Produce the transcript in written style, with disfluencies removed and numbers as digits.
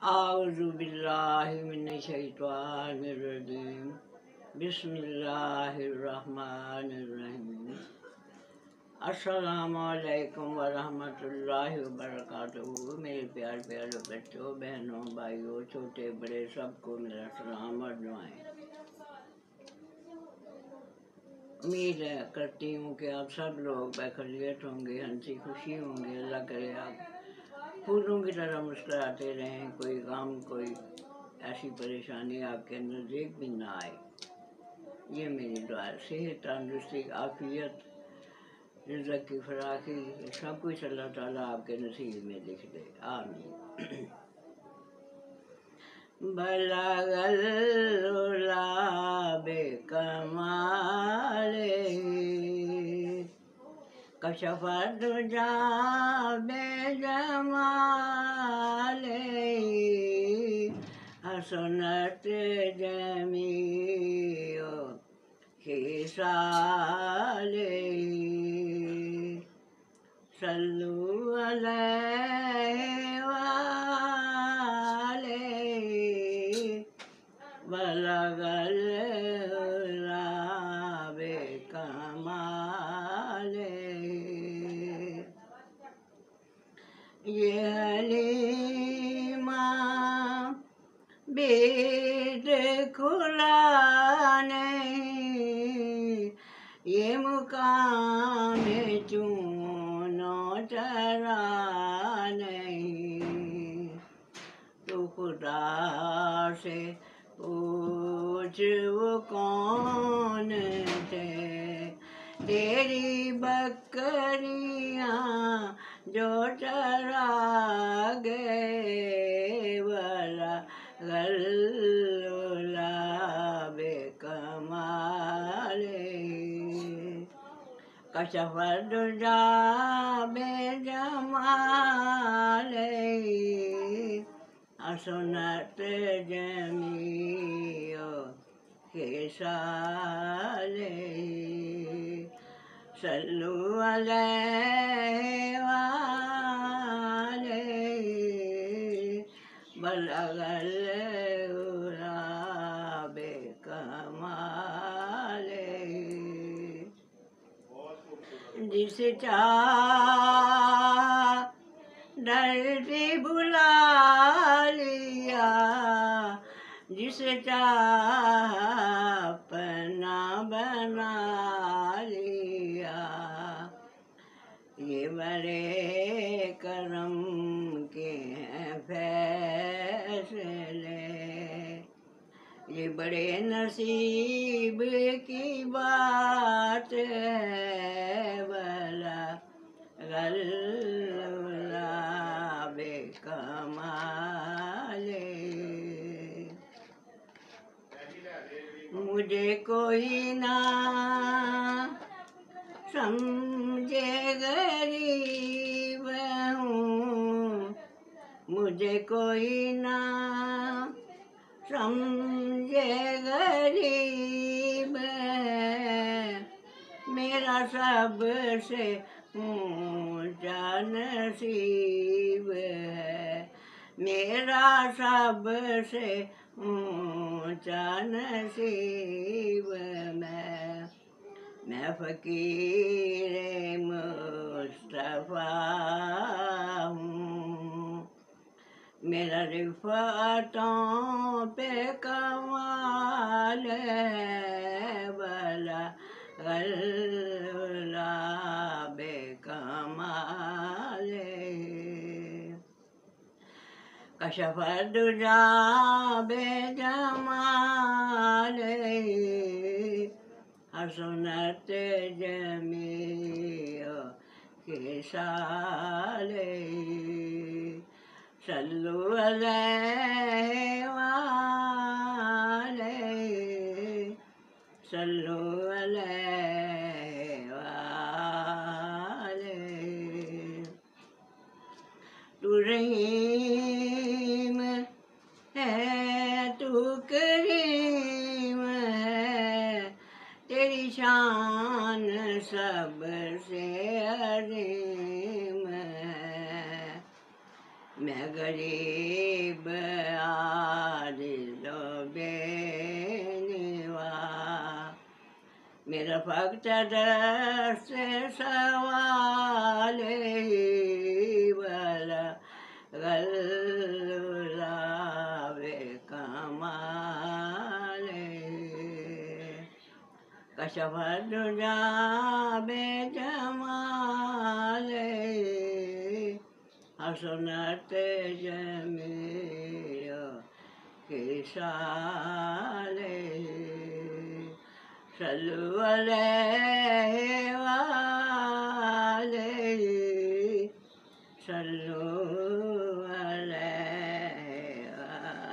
اعوذ باللہ من الشیطان الرجیم بسم اللہ الرحمن الرحیم۔ السلام علیکم ورحمۃ اللہ وبرکاتہ۔ میرے پیارے بچوں، بہنوں، بھائیوں، چھوٹے بڑے، سب کو میرا سلام اور دعائیں۔ امید کرتی ہوں کہ آپ سب لوگ بخیریت ہوں گے، ہنسی خوشی ہوں گے۔ اللہ کرے آپ پھولوں کی طرح مسکراتے رہیں، کوئی غم، کوئی ایسی پریشانی آپ کے نزدیک بھی نہ آئے۔ یہ میری دعا ہے۔ صحت، تندرستی، عافیت، رزق کی فراخی، سب کچھ اللہ تعالیٰ آپ کے نصیب میں لکھ دے، آمین۔ بلغ العلا بکمالہ، کشف الدجی بجمالہ، حسنت جمیع خصالہ، صلو علیہ وآلہ، بلغ العلا بکمالہ۔ یہ حلیمہ بید کھلا نہیں، یہ مقام چون و چرا نہیں، تو خدا سے پوچھ وہ کون تھے، تیری بکریاں جو چرا گئے، بلغ العلا بکمالہ، کشف الدجی بجمالہ، حسنت جمیع خصالہ، صلو علیہ وآلہ، بلغ العلا بکمالہ۔ جس چاہ دردی بلا لیا، جس چاہ اپنا بنا لیا، یہ بڑے کرم کے ہیں فیصلے، یہ بڑے نصیب کی بات ہے، بلغ العلا بکمالہ۔ مجھے کوئی نہ سمجھے غریب ہوں، مجھے کوئی نہ سمجھے غریب ہے، میرا سب سے اونچا نصیب ہے، میرا سب سے اونچا نصیب، میں فقیر مصطفیٰ ہوں، میرا رفعتوں پہ کمال ہے، بلغ العلا بکمالہ، کشف الدجی بجمالہ، حسنت جمیع خصالہ، صلو علیہ وآلہ، صلو علیہ وآلہ۔ تو رحیم ہے، تو کریم ہے، تیری شان سب سے عظیم ہے، میں غریب عاجز و بے نوا، میرا فقط دست سوال والا غلاب کمال، کشف الدجا بے جمال، حسنت جمیع خصال، صلو علیہ وآلہ، صلو علیہ وآلہ۔